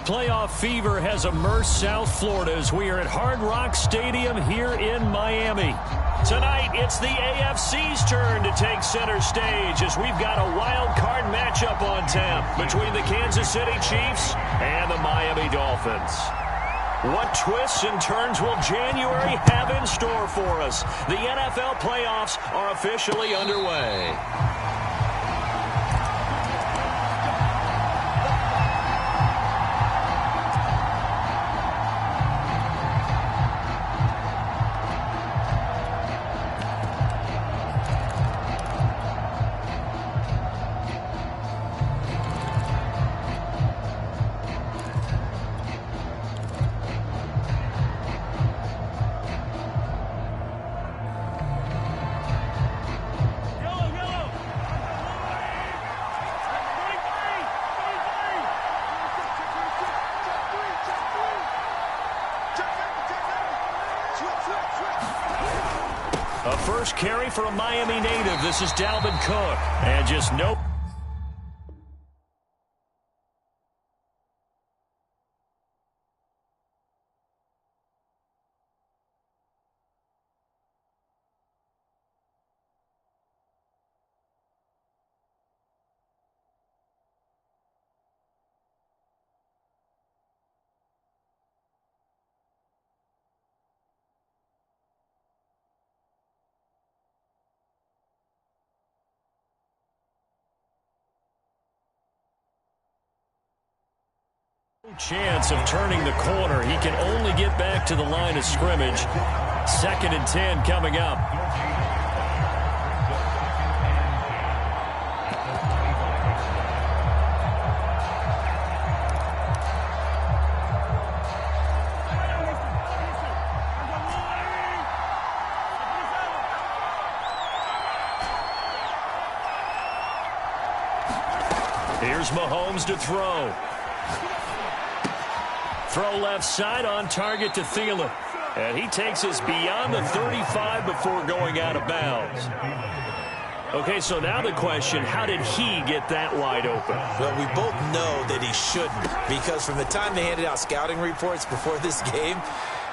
Playoff fever has immersed South Florida as we are at Hard Rock Stadium here in Miami. Tonight, it's the AFC's turn to take center stage as we've got a wild card matchup on tap between the Kansas City Chiefs and the Miami Dolphins. What twists and turns will January have in store for us? The NFL playoffs are officially underway. A first carry for a Miami native. This is Dalvin Cook. And just nope. Chance of turning the corner. He can only get back to the line of scrimmage. 2nd and 10 coming up. Here's Mahomes to throw. Throw left side on target to Thielen. And he takes us beyond the 35 before going out of bounds. Okay, so now the question, how did he get that wide open? Well, we both know that he shouldn't, because from the time they handed out scouting reports before this game,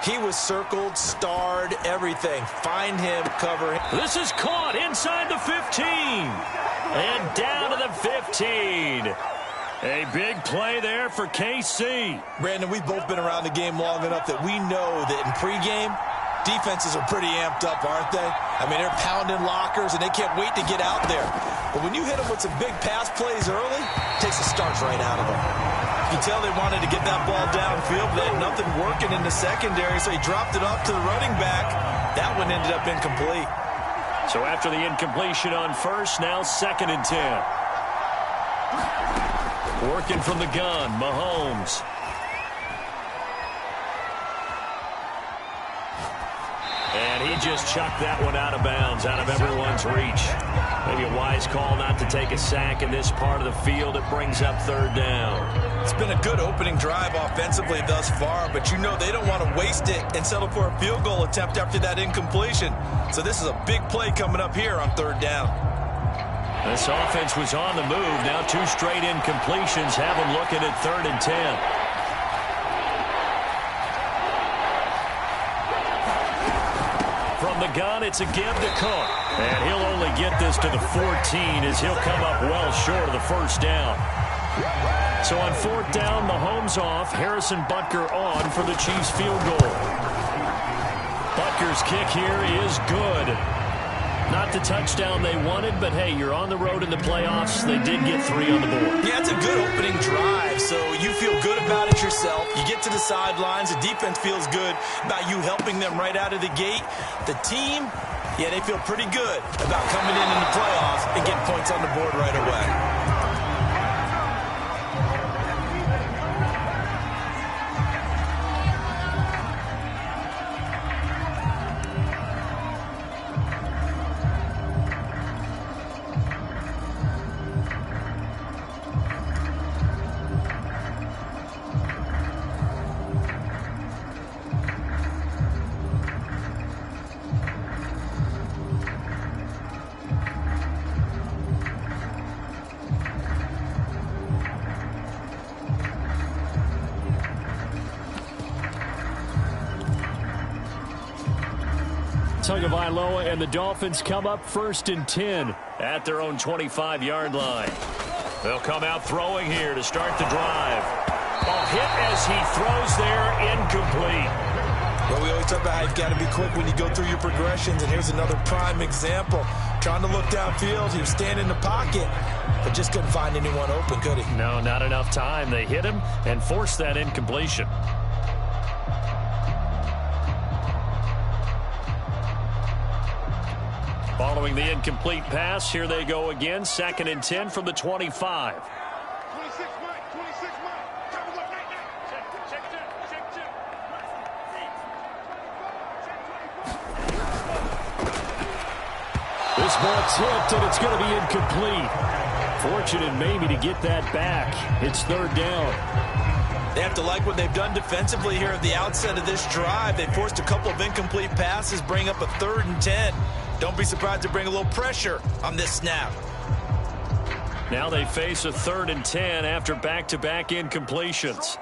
he was circled, starred, everything. Find him, cover him. This is caught inside the 15. And down to the 15. A big play there for KC. Brandon, we've both been around the game long enough that we know that in pregame, defenses are pretty amped up, aren't they? I mean, they're pounding lockers, and they can't wait to get out there. But when you hit them with some big pass plays early, it takes the starch right out of them. You can tell they wanted to get that ball downfield, but they had nothing working in the secondary, so he dropped it off to the running back. That one ended up incomplete. So after the incompletion on first, now 2nd and 10. Working from the gun, Mahomes. And he just chucked that one out of bounds, out of everyone's reach. Maybe a wise call not to take a sack in this part of the field. It brings up 3rd down. It's been a good opening drive offensively thus far, but you know they don't want to waste it and settle for a field goal attempt after that incompletion. So this is a big play coming up here on 3rd down. This offense was on the move. Now 2 straight incompletions have them looking at 3rd and 10. From the gun, it's a give to Cook. And he'll only get this to the 14 as he'll come up well short of the 1st down. So on 4th down, Mahomes off. Harrison Butker on for the Chiefs field goal. Butker's kick here is good. Not the touchdown they wanted, but hey, you're on the road in the playoffs. They did get 3 on the board. Yeah, it's a good opening drive, so you feel good about it yourself. You get to the sidelines. The defense feels good about you helping them right out of the gate. The team, yeah, they feel pretty good about coming in the playoffs and getting points on the board right away. Tagovailoa and the Dolphins come up 1st and 10 at their own 25-yard line. They'll come out throwing here to start the drive. A hit as he throws there, incomplete. Well, we always talk about how you've got to be quick when you go through your progressions, and here's another prime example. Trying to look downfield, he was standing in the pocket, but just couldn't find anyone open, could he? No, not enough time. They hit him and forced that incompletion. Following the incomplete pass, here they go again. 2nd and 10 from the 25. This ball tipped, and it's going to be incomplete. Fortunate maybe to get that back. It's 3rd down. They have to like what they've done defensively here at the outset of this drive. They forced a couple of incomplete passes, bring up a 3rd and 10. Don't be surprised to bring a little pressure on this snap. Now they face a 3rd and 10 after back-to-back incompletions.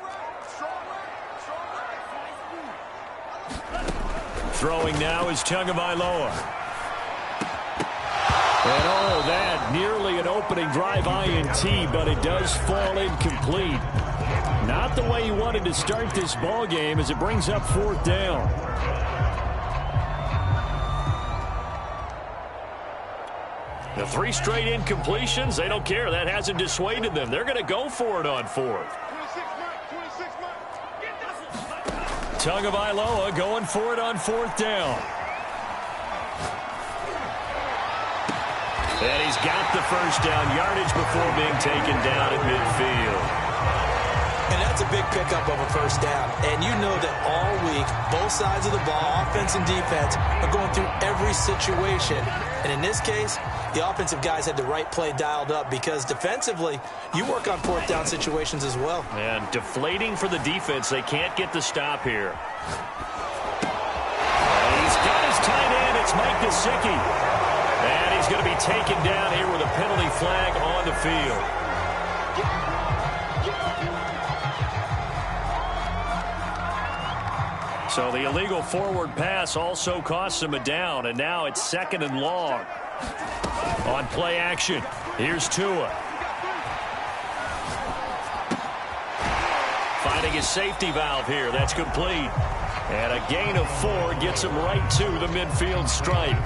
Throwing now is Tagovailoa. And oh, that nearly an opening drive INT, but it does fall incomplete. Not the way he wanted to start this ball game as it brings up 4th down. The 3 straight incompletions, they don't care. That hasn't dissuaded them. They're going to go for it on 4th. Tagovailoa going for it on 4th down. And he's got the 1st down yardage before being taken down at midfield. And that's a big pickup of a 1st down. And you know that all week, both sides of the ball, offense and defense, are going through every situation. And in this case, the offensive guys had the right play dialed up because defensively, you work on 4th down situations as well. And deflating for the defense. They can't get the stop here. And he's got his tight end. It's Mike Gesicki. And he's going to be taken down here with a penalty flag on the field. So the illegal forward pass also costs him a down, and now it's 2nd and long. On play action, here's Tua. Finding his safety valve here, that's complete. And a gain of 4 gets him right to the midfield stripe.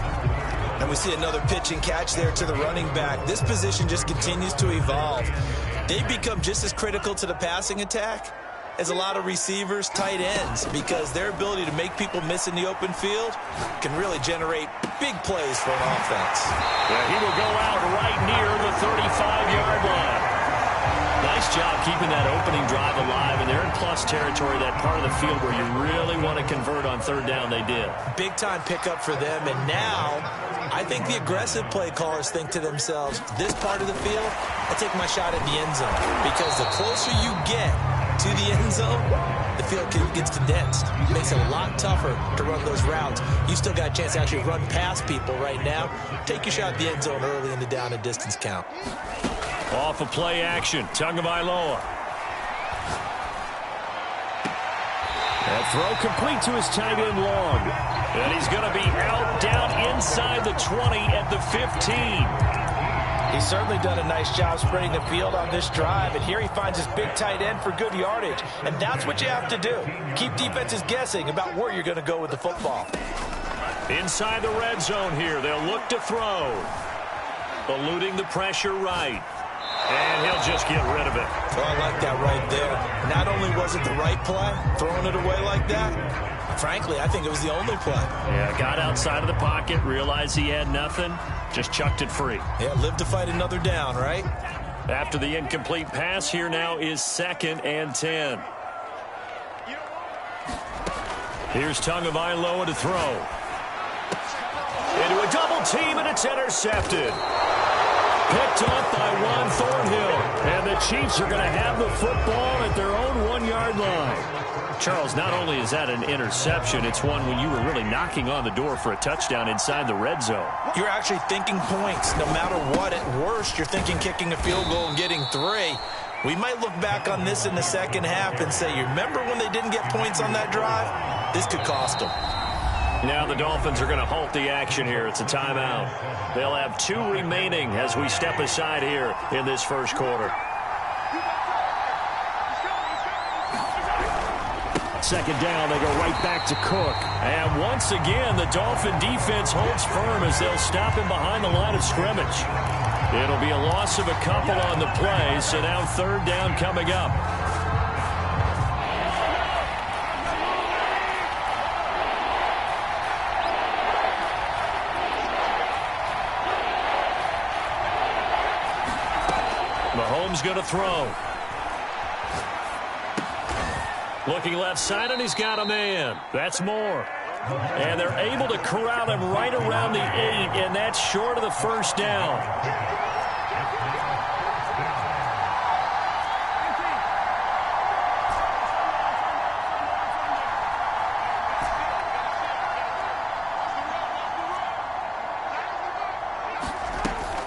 And we see another pitch and catch there to the running back. This position just continues to evolve. They become just as critical to the passing attack as a lot of receivers, tight ends, because their ability to make people miss in the open field can really generate big plays for an offense. Yeah, he will go out right near the 35-yard line. Nice job keeping that opening drive alive, and they're in plus territory, that part of the field where you really want to convert on 3rd down. They did. Big-time pickup for them, and now I think the aggressive play callers think to themselves, this part of the field, I take my shot at the end zone, because the closer you get to the end zone, the field gets condensed. It makes it a lot tougher to run those routes. You still got a chance to actually run past people right now. Take your shot at the end zone early in the down and distance count. Off of play action, Tagovailoa. That throw complete to his tight end long. And he's going to be out down inside the 20 at the 15. He's certainly done a nice job spreading the field on this drive, and here he finds his big tight end for good yardage. And that's what you have to do. Keep defenses guessing about where you're going to go with the football. Inside the red zone here, they'll look to throw. Eluding the pressure right. And he'll just get rid of it. Oh, I like that right there. Not only was it the right play, throwing it away like that, frankly, I think it was the only play. Yeah, got outside of the pocket, realized he had nothing, just chucked it free. Yeah, live to fight another down, right? After the incomplete pass, here now is 2nd and 10. Here's Tagovailoa to throw. Into a double team, and it's intercepted. Picked up by Juan Thornhill. And the Chiefs are going to have the football at their own 1-yard line. Charles, not only is that an interception, it's one when you were really knocking on the door for a touchdown inside the red zone. You're actually thinking points. No matter what, at worst, you're thinking kicking a field goal and getting 3. We might look back on this in the second half and say, you remember when they didn't get points on that drive? This could cost them. Now the Dolphins are going to halt the action here. It's a timeout. They'll have 2 remaining as we step aside here in this first quarter. Second down, they go right back to Cook. And once again, the Dolphin defense holds firm as they'll stop him behind the line of scrimmage. It'll be a loss of a couple on the play, so now third down coming up. Mahomes going to throw. Looking left side, and he's got a man. That's Moore. And they're able to corral him right around the 8, and that's short of the first down.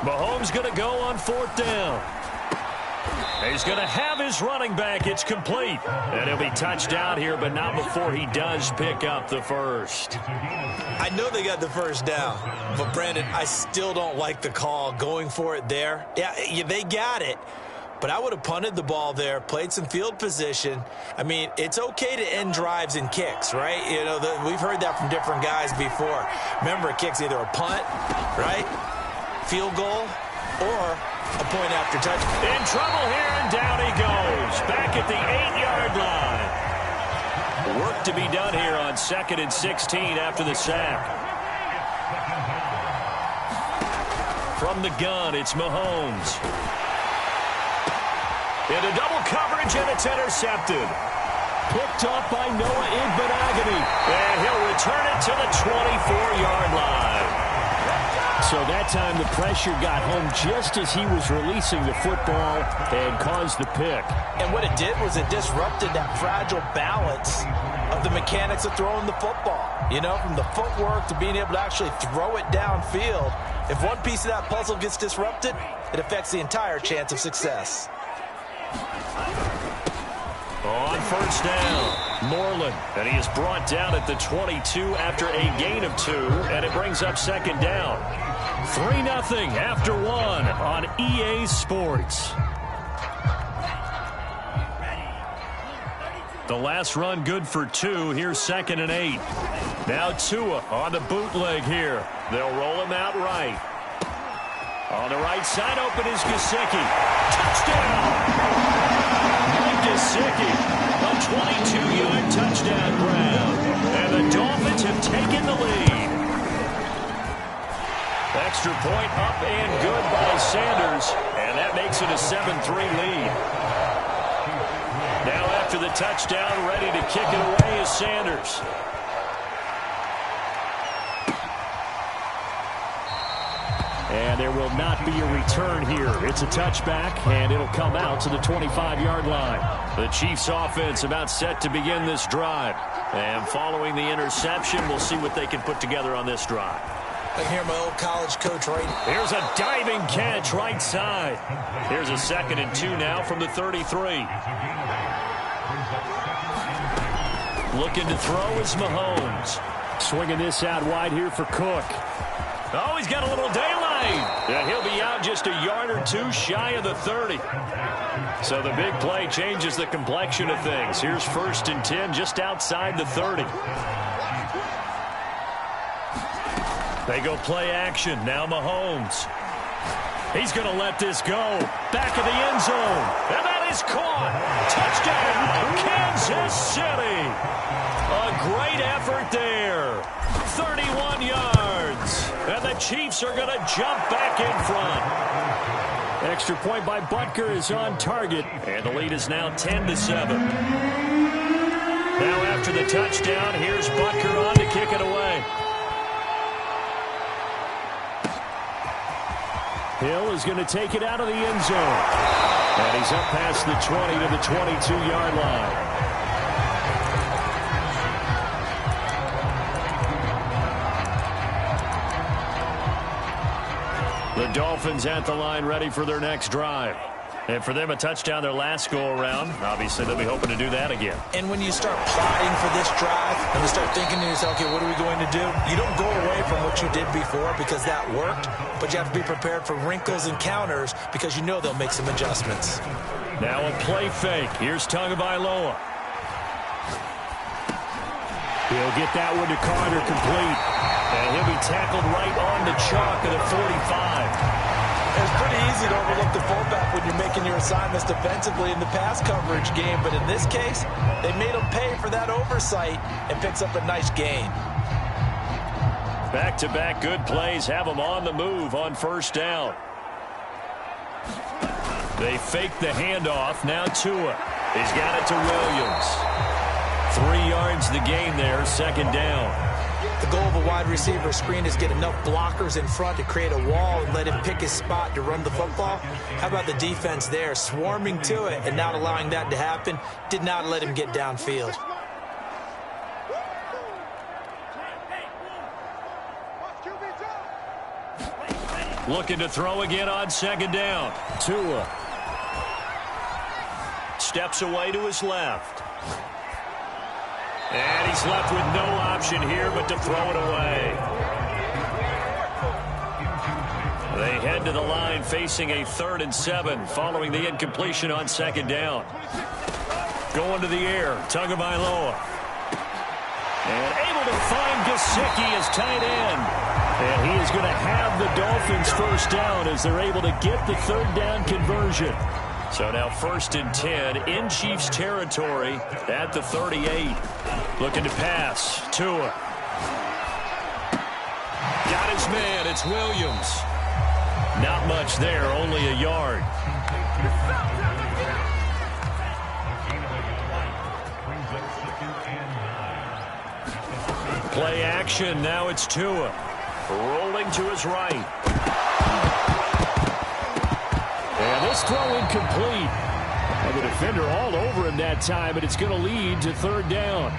Mahomes going to go on 4th down. He's going to have his running back. It's complete. And he'll be touched out here, but not before he does pick up the first. I know they got the first down, but, Brandon, I still don't like the call going for it there. Yeah, they got it, but I would have punted the ball there, played some field position. I mean, it's okay to end drives and kicks, right? You know, we've heard that from different guys before. Remember, a kick's either a punt, right, field goal, or a point after touchdown. In trouble here, and down he goes. Back at the 8-yard line. Work to be done here on 2nd and 16 after the sack. From the gun, it's Mahomes. Into double coverage, and it's intercepted. Picked off by Noah Igbinoghene. And he'll return it to the 24-yard line. So that time the pressure got home just as he was releasing the football and caused the pick. And what it did was it disrupted that fragile balance of the mechanics of throwing the football. You know, from the footwork to being able to actually throw it downfield. If one piece of that puzzle gets disrupted, it affects the entire chance of success. On first down, Moreland, and he is brought down at the 22 after a gain of 2, and it brings up second down. 3-0 after 1 on EA Sports. The last run good for 2. Here's 2nd and 8. Now Tua on the bootleg here. They'll roll him out right. On the right side, open is Gesicki. Touchdown! Gesicki, a 22-yard touchdown grab. And the Dolphins have taken the lead. Extra point up and good by Sanders. And that makes it a 7-3 lead. Now after the touchdown, ready to kick it away is Sanders. And there will not be a return here. It's a touchback, and it'll come out to the 25-yard line. The Chiefs offense about set to begin this drive. And following the interception, we'll see what they can put together on this drive. I hear my old college coach right. Here's a diving catch right side. Here's a 2nd and 2 now from the 33. Looking to throw is Mahomes. Swinging this out wide here for Cook. Oh, he's got a little daylight. And he'll be out just a yard or 2 shy of the 30. So the big play changes the complexion of things. Here's 1st and 10 just outside the 30. They go play action. Now Mahomes. He's going to let this go. Back of the end zone. And that is caught. Touchdown, Kansas City. A great effort there. 31 yards. And the Chiefs are going to jump back in front. Extra point by Butker is on target. And the lead is now 10-7. Now after the touchdown, here's Butker on to kick it away. Hill is going to take it out of the end zone. And he's up past the 20 to the 22-yard line. The Dolphins at the line ready for their next drive. And for them, a touchdown their last go-around. Obviously, they'll be hoping to do that again. And when you start plotting for this drive, and you start thinking to yourself, okay, what are we going to do? You don't go away from what you did before because that worked, but you have to be prepared for wrinkles and counters because you know they'll make some adjustments. Now a play fake. Here's Tagovailoa. He'll get that one to Carter complete. And he'll be tackled right on the chalk of the 45. It's pretty easy to overlook the fullback when you're making your assignments defensively in the pass coverage game, but in this case, they made him pay for that oversight and picks up a nice gain. Back-to-back good plays have them on the move on first down. They fake the handoff. Now Tua. He's got it to Williams. 3 yards the gain there, second down. The goal of a wide receiver screen is get enough blockers in front to create a wall and let him pick his spot to run the football. How about the defense there, swarming to it and not allowing that to happen? Did not let him get downfield. Looking to throw again on second down. Tua steps away to his left. And he's left with no option here but to throw it away. They head to the line facing a 3rd and 7 following the incompletion on second down. Going to the air, Tagovailoa. And able to find Gesicki as tight end. And he is going to have the Dolphins first down as they're able to get the 3rd down conversion. So now 1st and 10 in Chiefs territory at the 38. Looking to pass. Tua. Got his man. It's Williams. Not much there. Only a yard. Play action. Now it's Tua. Rolling to his right. And this throw incomplete. And the defender all over him that time, and it's going to lead to 3rd down.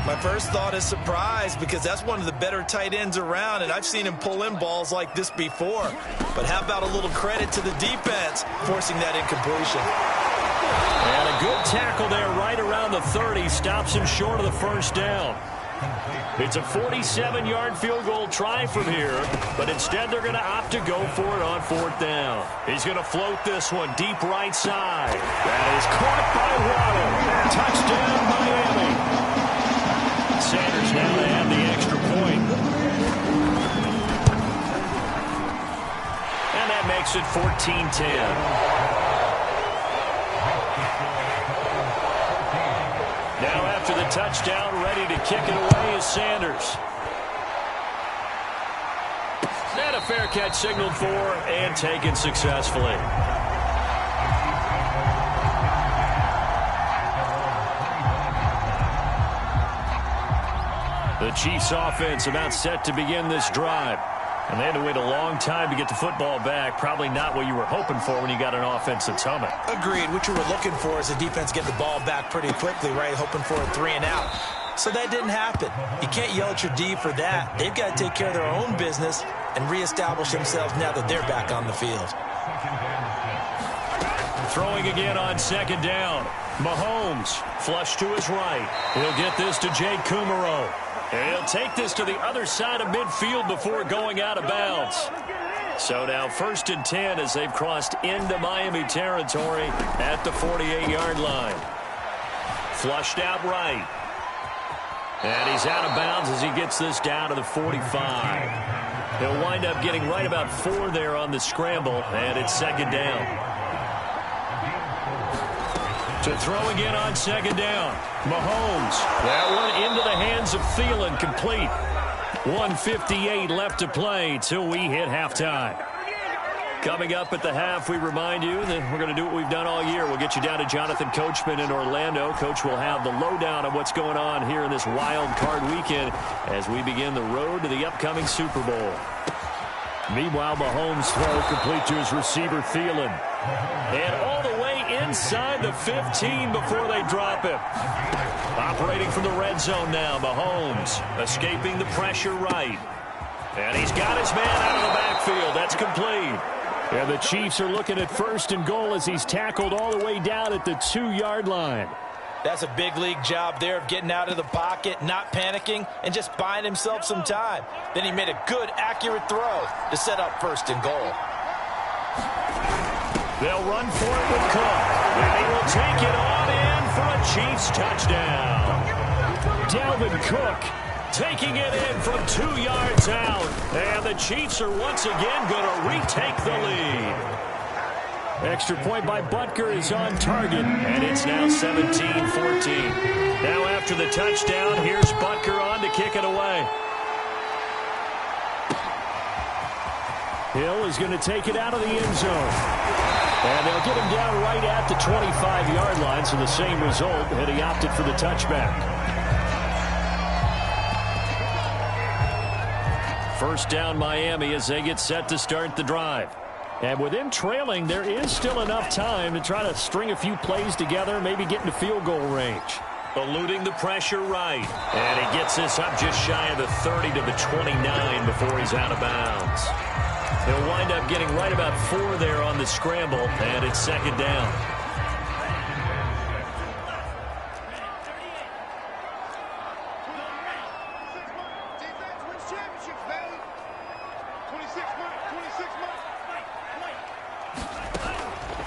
My first thought is surprise because that's one of the better tight ends around, and I've seen him pull in balls like this before. But how about a little credit to the defense forcing that incompletion? And a good tackle there right around the 30. Stops him short of the first down. It's a 47-yard field goal try from here, but instead they're going to opt to go for it on 4th down. He's going to float this one deep right side. That is caught by Waddle. Touchdown, Miami. Sanders now to have the extra point. And that makes it 14-10. Now after the touchdown, ready to kick it away is Sanders. And a fair catch signaled for and taken successfully. The Chiefs offense about set to begin this drive. And they had to wait a long time to get the football back. Probably not what you were hoping for when you got an offense that's humming. Agreed. What you were looking for is the defense get the ball back pretty quickly, right? Hoping for a 3 and out. So that didn't happen. You can't yell at your D for that. They've got to take care of their own business and reestablish themselves now that they're back on the field. Throwing again on second down. Mahomes flush to his right. He'll get this to Jake Kumaro. And he'll take this to the other side of midfield before going out of bounds. So now 1st and 10 as they've crossed into Miami territory at the 48-yard line. Flushed out right. And he's out of bounds as he gets this down to the 45. He'll wind up getting right about 4 there on the scramble, and it's second down. To throw again on second down. Mahomes. That one into the hands of Thielen, complete. 1:58 left to play till we hit halftime. Coming up at the half, we remind you that we're going to do what we've done all year. We'll get you down to Jonathan Coachman in Orlando. Coach will have the lowdown of what's going on here in this wild card weekend as we begin the road to the upcoming Super Bowl. Meanwhile, Mahomes' throw complete to his receiver, Thielen. And all the way inside the 15 before they drop him. Operating from the red zone now, Mahomes escaping the pressure right. And he's got his man out of the backfield. That's complete. And the Chiefs are looking at 1st and goal as he's tackled all the way down at the 2-yard line. That's a big league job there of getting out of the pocket, not panicking, and just buying himself some time. Then he made a good, accurate throw to set up 1st and goal. They'll run for it with Cook. And he will take it on in for a Chiefs touchdown. Dalvin Cook taking it in from 2 yards out. And the Chiefs are once again going to retake the lead. Extra point by Butker is on target. And it's now 17-14. Now after the touchdown, here's Butker on to kick it away. Hill is going to take it out of the end zone. And they'll get him down right at the 25-yard line, so the same result had he opted for the touchback. First down Miami as they get set to start the drive. And with him trailing, there is still enough time to try to string a few plays together, maybe get into field goal range. Eluding the pressure right. And he gets this up just shy of the 30 to the 29 before he's out of bounds. He'll wind up getting right about 4 there on the scramble, and it's 2nd down.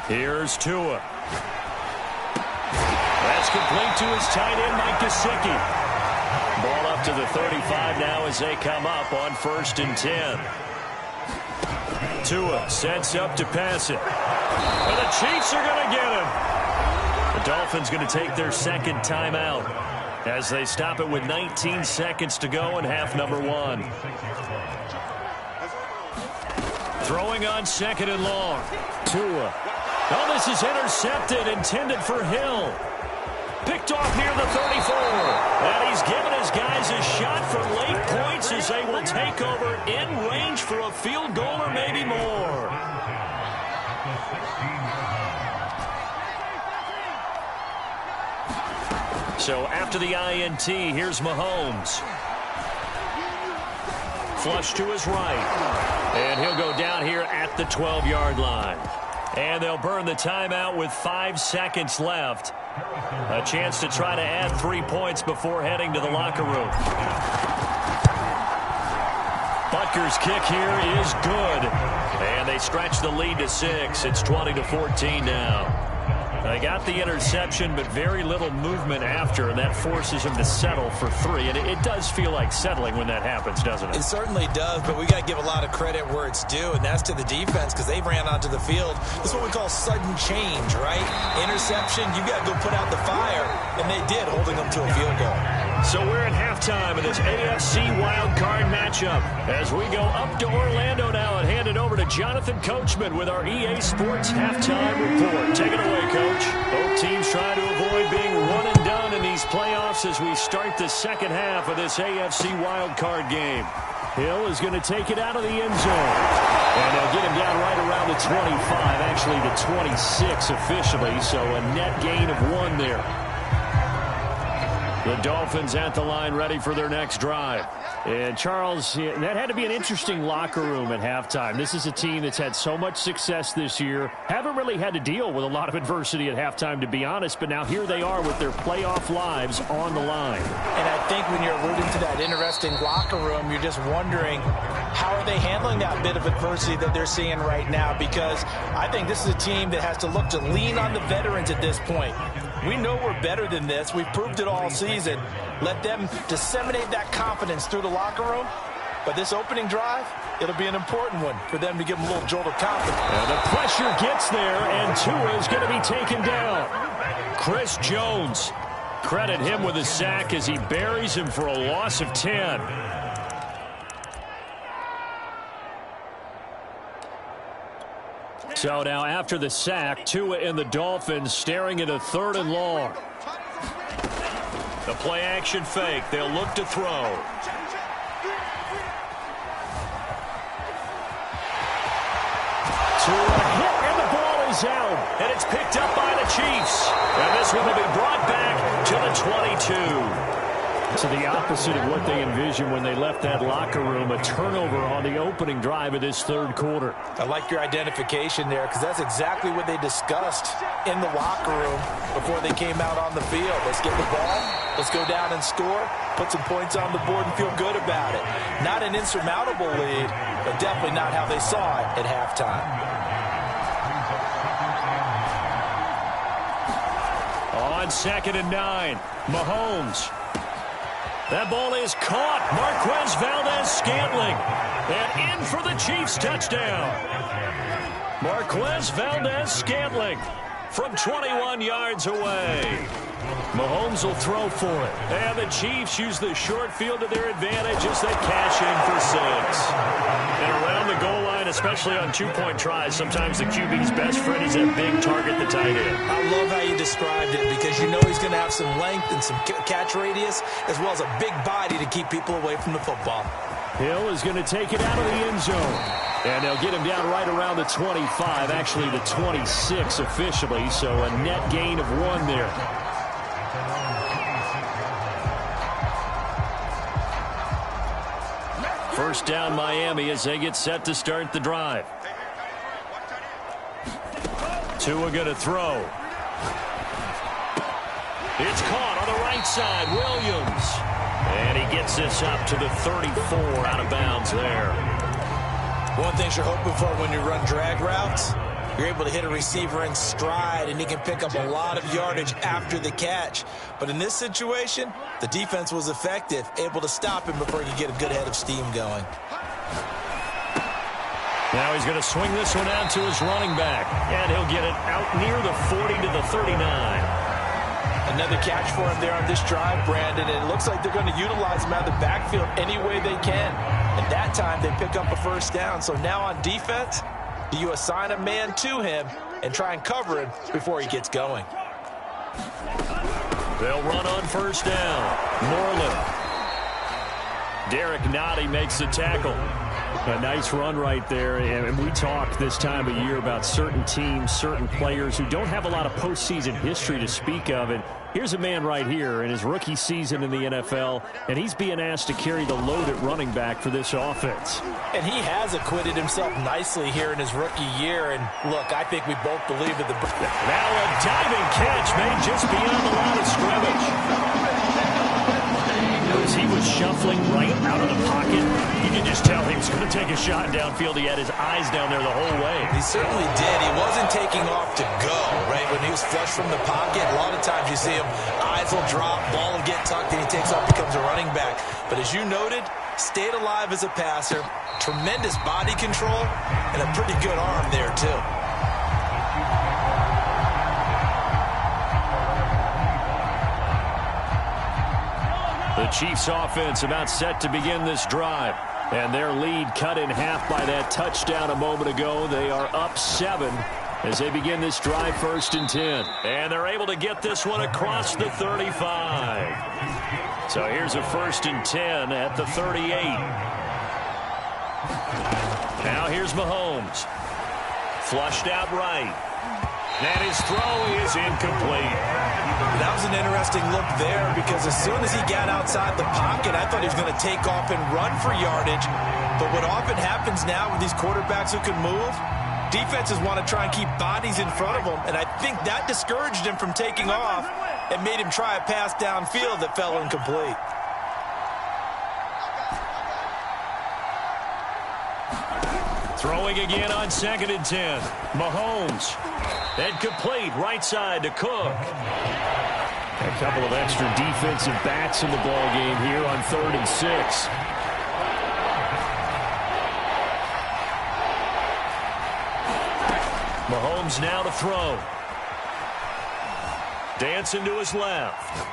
Here's Tua. That's complete to his tight end, Mike Gesicki. Ball up to the 35 now as they come up on 1st and 10. Tua sets up to pass it. And the Chiefs are going to get him. The Dolphins going to take their 2nd timeout as they stop it with 19 seconds to go in half number 1. Throwing on 2nd and long. Tua. Oh, this is intercepted, intended for Hill. Picked off near the 34. And he's given his guys a shot for late points as they will take over in range for a field goal or maybe more. So after the INT, here's Mahomes. Flush to his right. And he'll go down here at the 12-yard line. And they'll burn the timeout with 5 seconds left. A chance to try to add 3 points before heading to the locker room. Butker's kick here is good. And they stretch the lead to 6. It's 20-14 now. They got the interception, but very little movement after, and that forces him to settle for 3. And it does feel like settling when that happens, doesn't it? It certainly does, but we got to give a lot of credit where it's due, and that's to the defense because they ran onto the field. This is what we call sudden change, right? Interception, you got to go put out the fire, and they did, holding them to a field goal. So we're at halftime of this AFC wildcard matchup as we go up to Orlando now and hand it over to Jonathan Coachman with our EA Sports Halftime Report. Take it away, Coach. Both teams trying to avoid being one and done in these playoffs as we start the second half of this AFC wildcard game. Hill is going to take it out of the end zone. And they'll get him down right around the 25, actually the 26 officially, so a net gain of 1 there. The Dolphins at the line ready for their next drive. And, Charles, that had to be an interesting locker room at halftime. This is a team that's had so much success this year. Haven't really had to deal with a lot of adversity at halftime, to be honest. But now here they are with their playoff lives on the line. And I think when you're alluding to that interesting locker room, you're just wondering how are they handling that bit of adversity that they're seeing right now? Because I think this is a team that has to look to lean on the veterans at this point. We know we're better than this. We've proved it all season. Let them disseminate that confidence through the locker room. But this opening drive, it'll be an important one for them to give them a little jolt of confidence. And the pressure gets there, and Tua is going to be taken down. Chris Jones. Credit him with a sack as he buries him for a loss of 10. So now after the sack, Tua and the Dolphins staring at a 3rd and long. The play action fake. They'll look to throw. Tua hit and the ball is out. And it's picked up by the Chiefs. And this one will be brought back to the 22. So the opposite of what they envisioned when they left that locker room, a turnover on the opening drive of this third quarter. I like your identification there because that's exactly what they discussed in the locker room before they came out on the field. Let's get the ball, let's go down and score, put some points on the board and feel good about it. Not an insurmountable lead, but definitely not how they saw it at halftime. On 2nd and 9, Mahomes. That ball is caught. Marquez Valdes-Scantling. And in for the Chiefs touchdown. Marquez Valdes-Scantling from 21 yards away. Mahomes will throw for it. And the Chiefs use the short field to their advantage as they cash in for 6. And around the goal line, especially on two-point tries, sometimes the QB's best friend is that big target, the tight end. I love how you described it because you know he's going to have some length and some catch radius as well as a big body to keep people away from the football. Hill is going to take it out of the end zone. And they'll get him down right around the 25, actually the 26 officially, so a net gain of 1 there. First down Miami as they get set to start the drive. Tua going to throw. It's caught on the right side. Williams. And he gets this up to the 34 out of bounds there. One thing you're hoping for when you run drag routes, you're able to hit a receiver in stride and he can pick up a lot of yardage after the catch. But in this situation, the defense was effective, able to stop him before he could get a good head of steam going. Now he's going to swing this one out to his running back. And he'll get it out near the 40 to the 39. Another catch for him there on this drive, Brandon. And it looks like they're going to utilize him out of the backfield any way they can. And that time they pick up a first down. So now on defense, do you assign a man to him and try and cover him before he gets going? They'll run on first down. Moreland. Derek Nottie makes the tackle. A nice run right there, and we talked this time of year about certain teams, certain players who don't have a lot of postseason history to speak of, and here's a man right here in his rookie season in the NFL, and he's being asked to carry the load at running back for this offense. And he has acquitted himself nicely here in his rookie year, and look, I think we both believe in the... Now a diving catch made just beyond the line of scrimmage. As he was shuffling right out of the pocket, you can just tell he was going to take a shot downfield. He had his eyes down there the whole way. He certainly did. He wasn't taking off to go, right? When he was flush from the pocket, a lot of times you see him, eyes will drop, ball will get tucked, and he takes off, becomes a running back. But as you noted, stayed alive as a passer, tremendous body control, and a pretty good arm there, too. The Chiefs offense about set to begin this drive. And their lead cut in half by that touchdown a moment ago. They are up 7 as they begin this drive 1st and 10. And they're able to get this one across the 35. So here's a 1st and 10 at the 38. Now here's Mahomes. Flushed out right. And his throw is incomplete. That was an interesting look there because as soon as he got outside the pocket, I thought he was going to take off and run for yardage. But what often happens now with these quarterbacks who can move, defenses want to try and keep bodies in front of them. And I think that discouraged him from taking off and made him try a pass downfield that fell incomplete. Throwing again on 2nd and 10. Mahomes. And complete right side to Cook. A couple of extra defensive backs in the ball game here on 3rd and 6. Mahomes now to throw. Dancing to his left.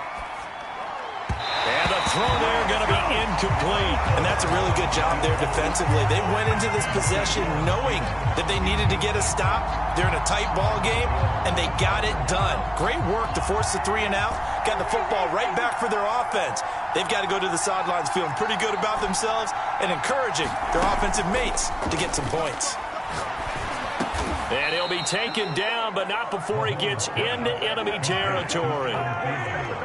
And the throw there going to be incomplete. And that's a really good job there defensively. They went into this possession knowing that they needed to get a stop. They're in a tight ball game, and they got it done. Great work to force the 3 and out. Got the football right back for their offense. They've got to go to the sidelines feeling pretty good about themselves and encouraging their offensive mates to get some points. And he'll be taken down, but not before he gets into enemy territory.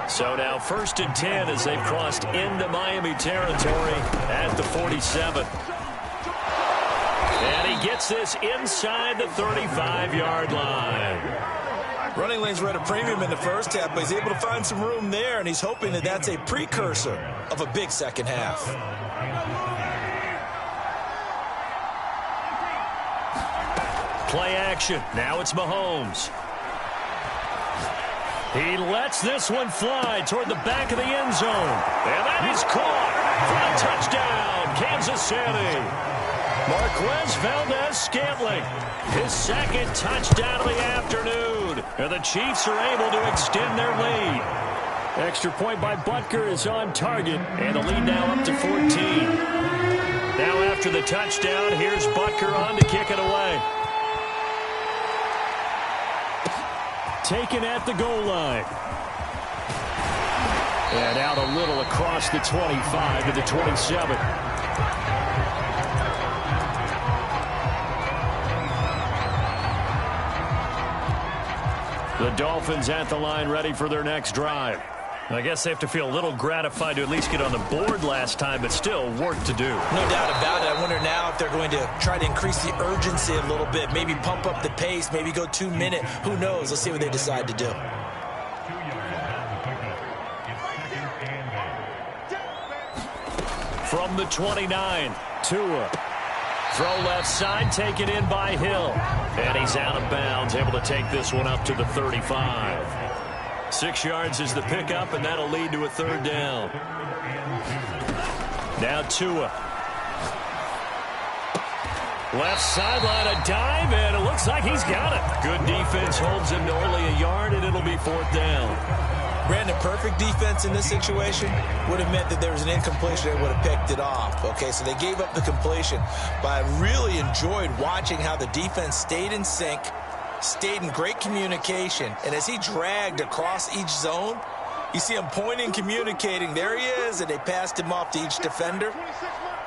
So now 1st and 10 as they've crossed into Miami territory at the 47. And he gets this inside the 35-yard line. Running lanes were at a premium in the first half, but he's able to find some room there, and he's hoping that that's a precursor of a big second half. Play action. Now it's Mahomes. He lets this one fly toward the back of the end zone. And that is caught for a touchdown, Kansas City. Marquez Valdez-Scantling, his 2nd touchdown of the afternoon. And the Chiefs are able to extend their lead. Extra point by Butker is on target, and the lead now up to 14. Now after the touchdown, here's Butker on to kick it away. Taken at the goal line. And out a little across the 25 to the 27. The Dolphins at the line ready for their next drive. I guess they have to feel a little gratified to at least get on the board last time, but still work to do. No doubt about it. I wonder now if they're going to try to increase the urgency a little bit, maybe pump up the pace, maybe go 2-minute. Who knows? Let's see what they decide to do. From the 29, Tua. Throw left side, taken in by Hill. And he's out of bounds, able to take this one up to the 35. 6 yards is the pickup, and that'll lead to a 3rd down. Now Tua. Left sideline, a dive, and it looks like he's got it. Good defense holds him to only a yard, and it'll be 4th down. Brandon, perfect defense in this situation would have meant that there was an incompletion that would have picked it off. Okay, so they gave up the completion. But I really enjoyed watching how the defense stayed in sync, stayed in great communication, and as he dragged across each zone, you see him pointing, communicating. There he is, and they passed him off to each defender.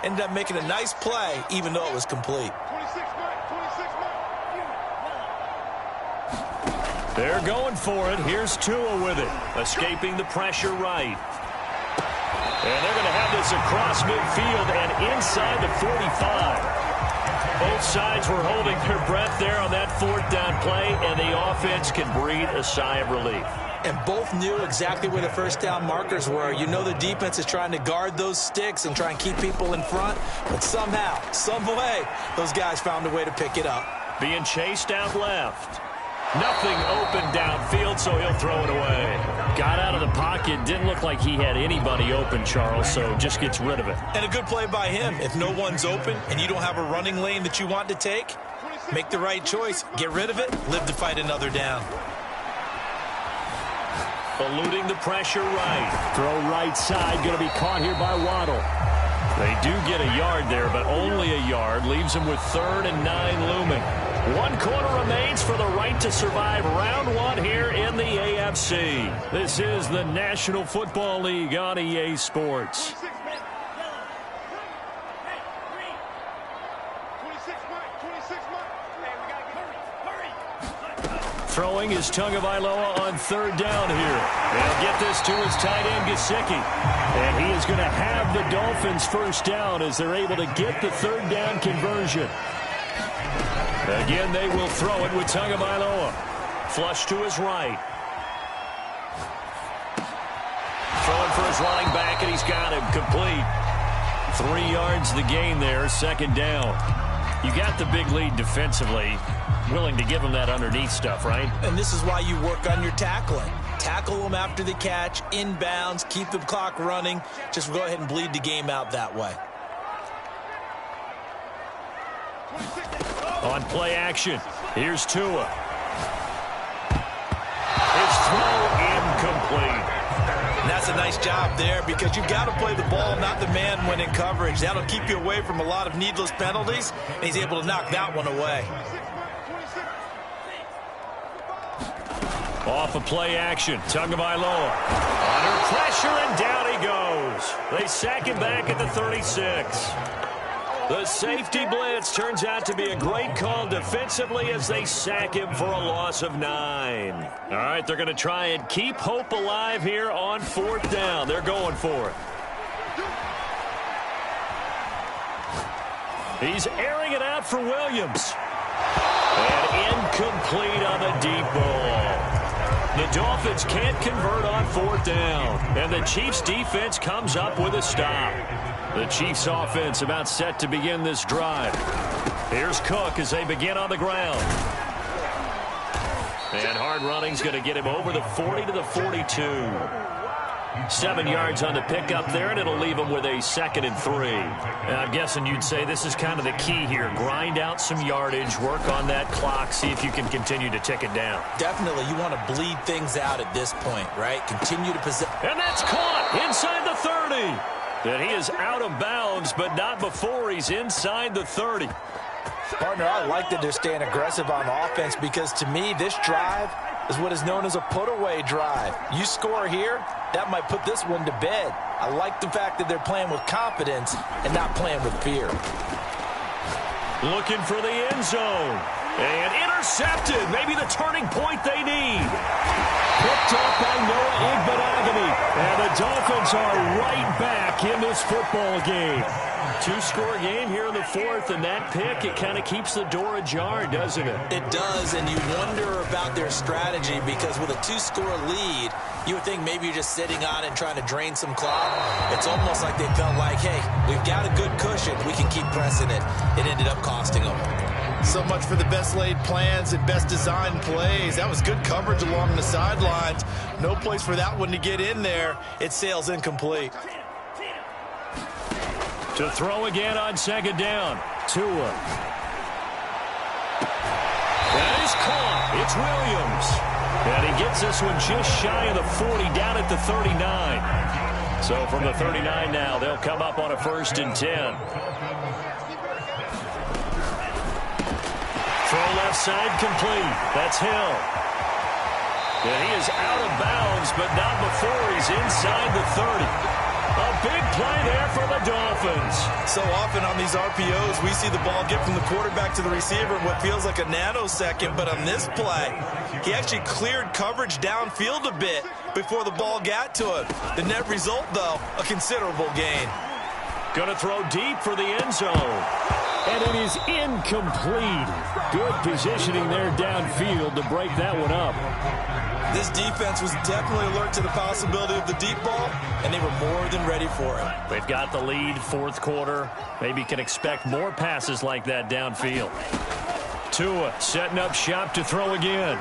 Ended up making a nice play, even though it was complete. They're going for it. Here's Tua with it. Escaping the pressure right. And they're going to have this across midfield and inside the 45. Both sides were holding their breath there on that 4th down play, and the offense can breathe a sigh of relief. And both knew exactly where the 1st down markers were. You know the defense is trying to guard those sticks and try and keep people in front, but somehow, some way, those guys found a way to pick it up. Being chased out left. Nothing open downfield, so he'll throw it away. Got out of the pocket. Didn't look like he had anybody open, Charles, so just gets rid of it. And a good play by him. If no one's open and you don't have a running lane that you want to take, make the right choice. Get rid of it. Live to fight another down. Eluding the pressure right. Throw right side. Going to be caught here by Waddle. They do get a yard there, but only a yard. Leaves them with 3rd and 9 looming. 1 quarter remains for the right to survive round 1 here in the AFC. This is the National Football League on EA Sports. Throwing is Tagovailoa on 3rd down here. They'll get this to his tight end, Gesicki. And he is going to have the Dolphins 1st down as they're able to get the 3rd down conversion. Again, they will throw it with Tagovailoa. Flush to his right. Throwing for his running back, and he's got him complete. 3 yards the gain there, 2nd down. You got the big lead defensively. Willing to give him that underneath stuff, right? And this is why you work on your tackling. Tackle them after the catch, inbounds, keep the clock running. Just go ahead and bleed the game out that way. On play action, here's Tua. His throw incomplete. And that's a nice job there because you've got to play the ball, not the man when in coverage. That'll keep you away from a lot of needless penalties, and he's able to knock that one away. Off of play action, Tagovailoa. Under pressure, and down he goes. They sack him back at the 36. The safety blitz turns out to be a great call defensively as they sack him for a loss of 9. All right, they're going to try and keep hope alive here on 4th down. They're going for it. He's airing it out for Williams. And incomplete on the deep ball. The Dolphins can't convert on 4th down. And the Chiefs defense comes up with a stop. The Chiefs offense about set to begin this drive. Here's Cook as they begin on the ground. And hard running's going to get him over the 40 to the 42. 7 yards on the pickup there, and it'll leave him with a 2nd and 3. And I'm guessing you'd say this is kind of the key here. Grind out some yardage, work on that clock, see if you can continue to tick it down. Definitely, you want to bleed things out at this point, right? Continue to possess. And that's caught inside the 30. And he is out of bounds, but not before he's inside the 30. Partner, I like that they're staying aggressive on offense because, to me, this drive is what is known as a put-away drive. You score here, that might put this one to bed. I like the fact that they're playing with confidence and not playing with fear. Looking for the end zone. And intercepted. Maybe the turning point they need. Picked up by Noah Igbenogany. And the Dolphins are right back in this football game. 2-score game here in the 4th, and that pick, it kind of keeps the door ajar, doesn't it? It does, and you wonder about their strategy because with a 2-score lead, you would think maybe you're just sitting on it and trying to drain some clock. It's almost like they felt like, hey, we've got a good cushion. We can keep pressing it. It ended up costing them. So much for the best laid plans and best designed plays. That was good coverage along the sidelines. No place for that one to get in there. It sails incomplete. To throw again on 2nd down. Tua. That is caught. It's Williams. And he gets this one just shy of the 40 down at the 39. So from the 39 now, they'll come up on a 1st and 10. Throw left side complete. That's Hill. And he is out of bounds, but not before he's inside the 30. A big play there for the Dolphins. So often on these RPOs, we see the ball get from the quarterback to the receiver in what feels like a nanosecond. But on this play, he actually cleared coverage downfield a bit before the ball got to him. The net result, though, a considerable gain. Going to throw deep for the end zone. And it is incomplete. Good positioning there downfield to break that one up. This defense was definitely alert to the possibility of the deep ball, and they were more than ready for it. They've got the lead, 4th quarter. Maybe can expect more passes like that downfield. Tua setting up shop to throw again.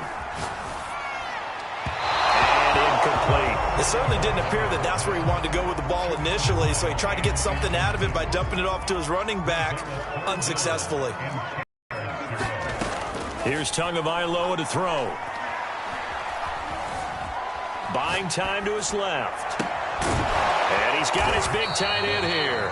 And incomplete. It certainly didn't appear that that's where he wanted to go with the ball initially, so he tried to get something out of it by dumping it off to his running back unsuccessfully. Here's Tagovailoa to throw. Buying time to his left. And he's got his big tight end here.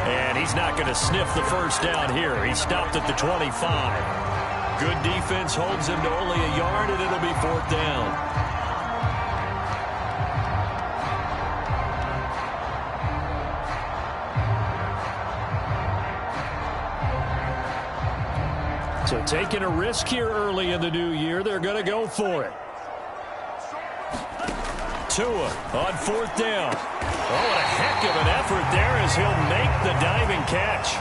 And he's not going to sniff the 1st down here. He stopped at the 25. Good defense holds him to only a yard, and it'll be 4th down. So taking a risk here early in the new year, they're going to go for it. Tua on 4th down. Oh, what a heck of an effort there as he'll make the diving catch.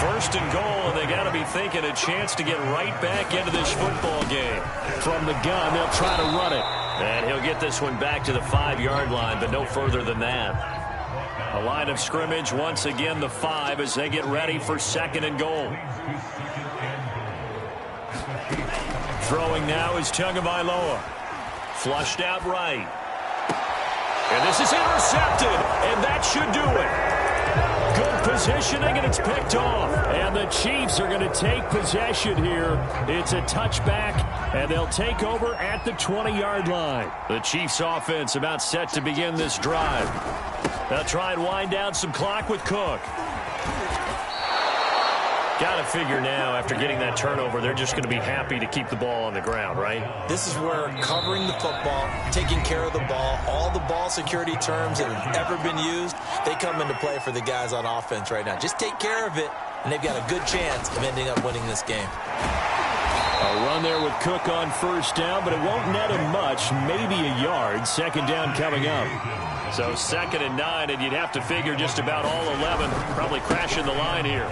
1st and goal, and they got to be thinking a chance to get right back into this football game. From the gun, they'll try to run it. And he'll get this one back to the 5-yard line, but no further than that. A line of scrimmage, once again, the 5 as they get ready for 2nd and goal. Throwing now is Tagovailoa. Flushed out right. And this is intercepted, and that should do it. Good positioning, and it's picked off. And the Chiefs are going to take possession here. It's a touchback, and they'll take over at the 20-yard line. The Chiefs offense about set to begin this drive. They'll try and wind down some clock with Cook. Got to figure now, after getting that turnover, they're just going to be happy to keep the ball on the ground, right? This is where covering the football, taking care of the ball, all the ball security terms that have ever been used, they come into play for the guys on offense right now. Just take care of it, and they've got a good chance of ending up winning this game. A run there with Cook on first down, but it won't net him much, maybe a yard. Second down coming up. So 2nd and 9, and you'd have to figure just about all 11 probably crashing the line here.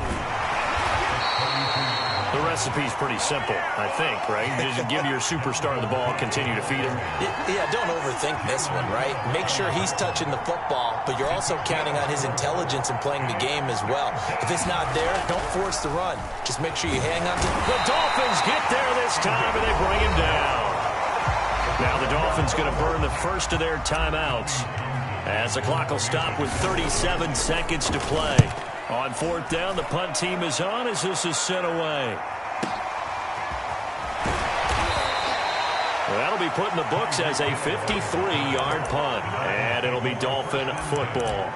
The recipe's pretty simple, I think, right? Just give your superstar the ball, continue to feed him. Yeah, don't overthink this one, right? Make sure he's touching the football, but you're also counting on his intelligence in playing the game as well. If it's not there, don't force the run. Just make sure you hang on to it. The Dolphins get there this time, and they bring him down. Now the Dolphins going to burn the first of their timeouts, as the clock will stop with 37 seconds to play. On 4th down, the punt team is on as this is sent away. That'll be put in the books as a 53-yard punt, and it'll be Dolphin football.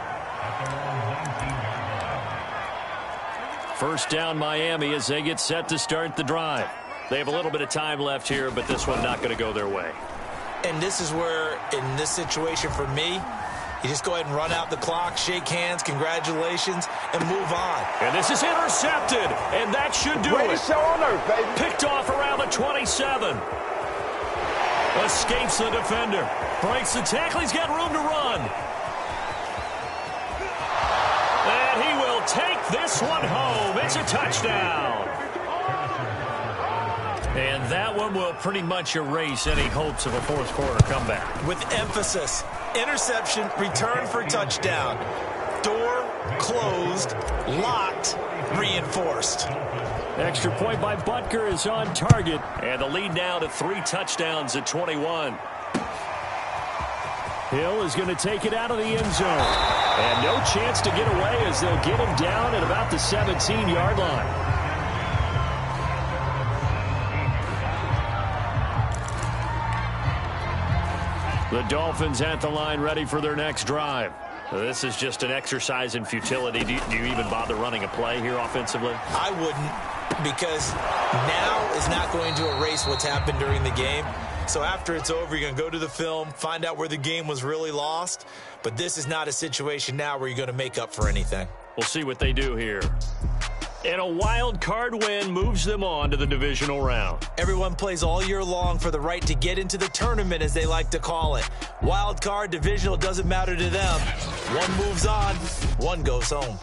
First down, Miami, as they get set to start the drive. They have a little bit of time left here, but this one not going to go their way. And this is where, in this situation for me, you just go ahead and run out the clock, shake hands, congratulations, and move on. And this is intercepted, and that should do it. Show on earth, baby. Picked off around the 27. Escapes the defender. Breaks the tackle. He's got room to run. And he will take this one home. It's a touchdown. And that one will pretty much erase any hopes of a fourth quarter comeback. With emphasis, interception, return for touchdown. Door closed, locked, reinforced. Extra point by Butker is on target. And the lead now to 3 touchdowns at 21. Hill is going to take it out of the end zone. And no chance to get away as they'll get him down at about the 17-yard line. The Dolphins at the line ready for their next drive. This is just an exercise in futility. Do you even bother running a play here offensively? I wouldn't, because now is not going to erase what's happened during the game. So after it's over, you're going to go to the film, find out where the game was really lost. But this is not a situation now where you're going to make up for anything. We'll see what they do here. And a wild card win moves them on to the divisional round. Everyone plays all year long for the right to get into the tournament, as they like to call it. Wild card, divisional, doesn't matter to them. One moves on, one goes home.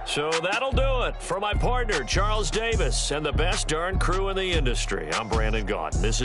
So that'll do it. For my partner, Charles Davis, and the best darn crew in the industry, I'm Brandon Gaudin. This is